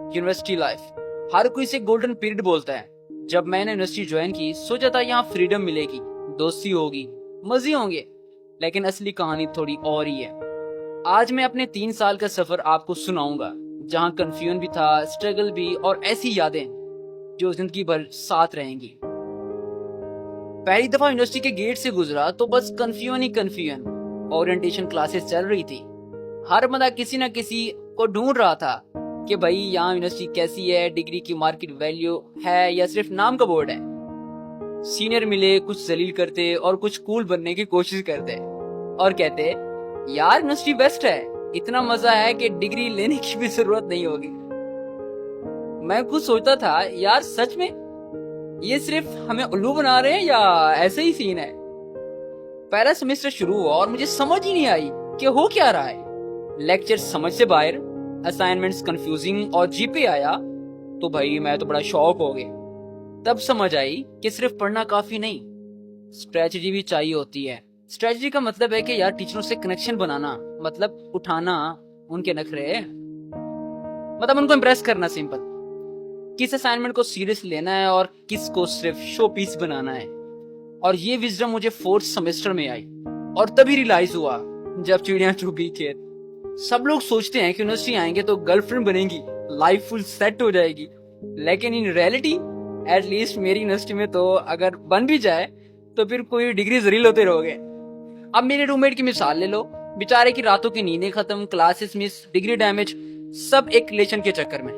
University life हर कोई इसे golden period बोलता है। जब मैंने यूनिवर्सिटी ज्वाइन की सोचा था यहाँ फ्रीडम मिलेगी, दोस्ती होगी, मजे होंगे, लेकिन असली कहानी थोड़ी और ही है। आज मैं अपने 3 साल का सफर आपको सुनाऊंगा, जहाँ कंफ्यूजन भी था, स्ट्रगल भी, और ऐसी यादें जो जिंदगी भर साथ रहेंगी। पहली दफा यूनिवर्सिटी के गेट से गुजरा तो बस कंफ्यूजन ही कंफ्यूजन। ओरिएंटेशन क्लासेस चल रही थी, हर बंदा किसी न किसी को ढूंढ रहा था कि भाई यहाँ यूनिवर्सिटी कैसी है, डिग्री की मार्केट वैल्यू है या सिर्फ नाम का बोर्ड है। सीनियर मिले, कुछ जलील करते और कुछ कूल बनने की कोशिश करते और कहते यार यूनिवर्सिटी बेस्ट है, इतना मजा है कि डिग्री लेने की भी जरूरत नहीं होगी। मैं खुद सोचता था यार सच में ये सिर्फ हमें उल्लू बना रहे हैं या ऐसे ही सीन है। पहला सेमेस्टर शुरू हुआ और मुझे समझ ही नहीं आई कि हो क्या रहा है। लेक्चर समझ से बाहर, असाइनमेंट्स कंफ्यूजिंग और जीपे आया तो भाई मैं तो बड़ा शॉक हो गया। तब समझ आई कि सिर्फ पढ़ना काफी नहीं, स्ट्रेटजी भी चाहिए होती है। स्ट्रेटजी का मतलब है कि यार टीचरों से कनेक्शन बनाना, मतलब उठाना उनके नखरे, मतलब उनको इम्प्रेस करना, सिंपल। किस असाइनमेंट को सीरियस लेना है और किस को सिर्फ शो पीस बनाना है। और ये विजडम मुझे 4th सेमेस्टर में आई और तभी रियलाइज हुआ जब चिड़िया चुगी खेत। सब लोग सोचते हैं कि यूनिवर्सिटी आएंगे तो गर्लफ्रेंड बनेगी, लाइफ फुल सेट हो जाएगी, लेकिन इन रियलिटी एटलीस्ट मेरी यूनिवर्सिटी में तो अगर बन भी जाए तो फिर कोई डिग्री जरील होते रहोगे। अब मेरे रूममेट की मिसाल ले लो, बेचारे की रातों की नींदें खत्म, क्लासेस मिस, डिग्री डैमेज, सब एक रिलेशन के चक्कर में।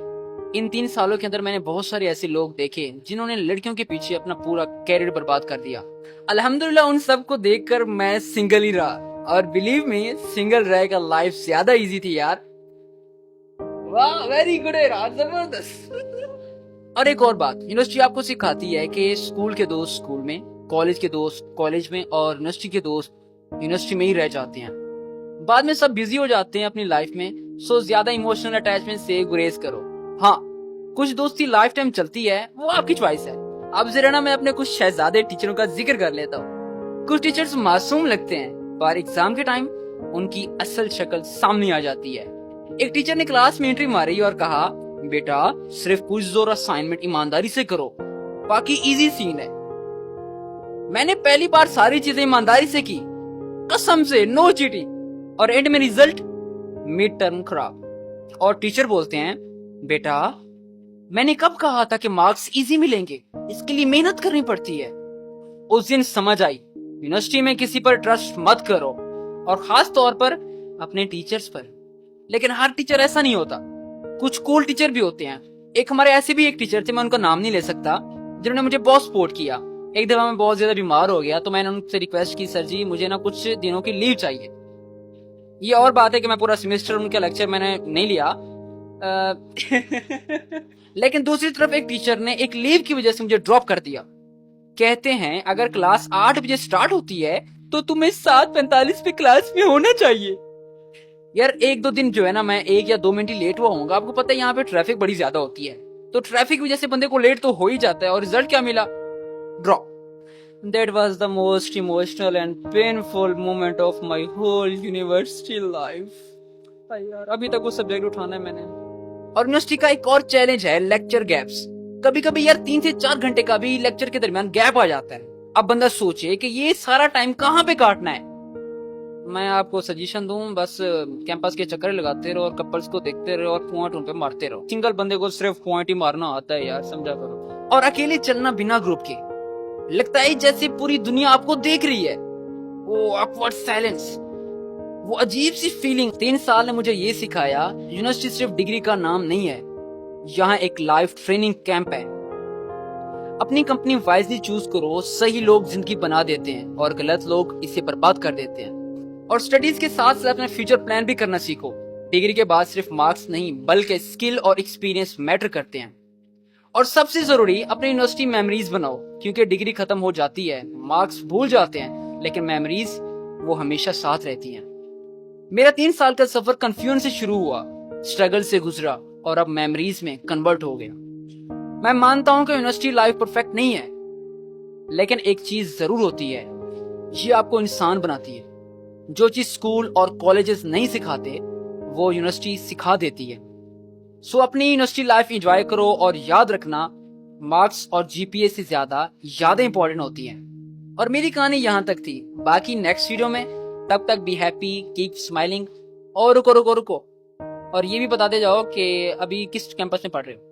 इन 3 सालों के अंदर मैंने बहुत सारे ऐसे लोग देखे जिन्होंने लड़कियों के पीछे अपना पूरा कैरियर बर्बाद कर दिया। अल्हम्दुलिल्लाह उन सबको देखकर मैं सिंगल ही रहा, और बिलीव मी सिंगल रह कर लाइफ ज्यादा इजी थी यार। वाह, वेरी गुड है यार, जबरदस्त। और एक और बात, यूनिवर्सिटी आपको सिखाती है कि स्कूल के दोस्त स्कूल में, कॉलेज के दोस्त कॉलेज में और यूनिवर्सिटी के दोस्त यूनिवर्सिटी में ही रह जाते हैं। बाद में सब बिजी हो जाते हैं अपनी लाइफ में, सो ज्यादा इमोशनल अटैचमेंट से गुरेज करो। हाँ, कुछ दोस्ती लाइफ टाइम चलती है, वो आपकी चॉइस है। अब जरा ना मैं अपने कुछ शहजादे टीचरों का जिक्र कर लेता हूँ। कुछ टीचर्स मासूम लगते हैं पर एग्जाम के टाइम उनकी असल शक्ल सामने आ जाती है। एक टीचर ने क्लास में एंट्री मारी और कहा बेटा सिर्फ कुछ और असाइनमेंट ईमानदारी से करो, बाकी इजी सीन है। मैंने पहली बार सारी चीजें ईमानदारी से की, कसम से, नो चीटिंग, और एंड में रिजल्ट मिड टर्म खराब। और टीचर बोलते हैं बेटा मैंने कब कहा था कि मार्क्स इजी मिलेंगे, इसके लिए मेहनत करनी पड़ती है। उस दिन समझ आई यूनिवर्सिटी में किसी पर ट्रस्ट मत करो, और खास तौर पर अपने टीचर्स पर। लेकिन हर टीचर ऐसा नहीं होता, कुछ कूल टीचर भी होते हैं। एक हमारे ऐसे भी एक टीचर थे, मैं उनका नाम नहीं ले सकता, जिन्होंने मुझे बहुत सपोर्ट किया। एक दफा मैं बहुत ज्यादा बीमार हो गया तो मैंने उनसे रिक्वेस्ट की सर जी मुझे ना कुछ दिनों की लीव चाहिए। ये और बात है कि मैं पूरा सेमेस्टर उनका लेक्चर मैंने नहीं लिया। लेकिन दूसरी तरफ एक टीचर ने एक लीव की वजह से मुझे ड्रॉप कर दिया। कहते हैं अगर क्लास 8 बजे स्टार्ट होती है तो तुम्हें 7:45 पे क्लास में होना चाहिए। यार 1-2 दिन जो है ना मैं 1 या 2 मिनट ही लेट हुआ होऊंगा। आपको पता है यहाँ पे ट्रैफिक बड़ी ज्यादा होती है, तो ट्रैफिक की वजह से बंदे को लेट तो हो ही जाता है, और रिजल्ट क्या मिला? Drop. That was the most emotional and painful moment of my whole university life. यार अभी तक वो सब्जेक्ट उठाना है मैंने। और यूनिवर्सिटी का एक और चैलेंज है लेक्चर गैप्स। कभी कभी यार 3 से 4 घंटे का भी लेक्चर के दरमियान गैप आ जाता है। अब बंदा सोचे कि ये सारा टाइम कहाँ पे काटना है। मैं आपको सजेशन दूं, बस कैंपस के चक्कर लगाते रहो और कपल्स को देखते रहो और पॉइंट उन पे मारते रहो। सिंगल बंदे को सिर्फ पॉइंट ही मारना आता है यार, समझा करो। और अकेले चलना बिना ग्रुप के, लगता है जैसे पूरी दुनिया आपको देख रही है। वो ऑकवर्ड साइलेंस, वो अजीब सी फीलिंग। 3 साल ने मुझे ये सिखाया यूनिवर्सिटी सिर्फ डिग्री का नाम नहीं है, यहाँ एक लाइफ ट्रेनिंग कैंप है। अपनी कंपनी वाइजली चूज करो, सही लोग जिंदगी बना देते हैं और गलत लोग इसे बर्बाद कर देते हैं। और स्टडीज के साथ साथ अपना फ्यूचर प्लान भी करना सीखो। डिग्री के बाद सिर्फ मार्क्स नहीं बल्कि स्किल और एक्सपीरियंस मैटर करते हैं। और सबसे जरूरी अपनी यूनिवर्सिटी मेमोरीज बनाओ, क्योंकि डिग्री खत्म हो जाती है, मार्क्स भूल जाते हैं, लेकिन मेमोरीज वो हमेशा साथ रहती हैं। मेरा 3 साल का सफर कंफ्यूजन से शुरू हुआ, स्ट्रगल से गुजरा और अब मेमोरीज में कन्वर्ट हो गया। मैं मानता हूं कि यूनिवर्सिटी लाइफ परफेक्ट नहीं है, लेकिन एक चीज जरूर होती है, ये आपको इंसान बनाती है। जो चीज स्कूल और कॉलेजेस नहीं सिखाते वो यूनिवर्सिटी सिखा देती है। सो अपनी यूनिवर्सिटी लाइफ एंजॉय करो और याद रखना, मार्क्स और जीपीए से ज्यादा यादें इंपॉर्टेंट होती हैं। और मेरी कहानी यहाँ तक थी, बाकी नेक्स्ट वीडियो में। तब तक बी हैप्पी, कीप स्माइलिंग। और रुको रुको रुको, और ये भी बताते जाओ कि अभी किस कैंपस में पढ़ रहे हो।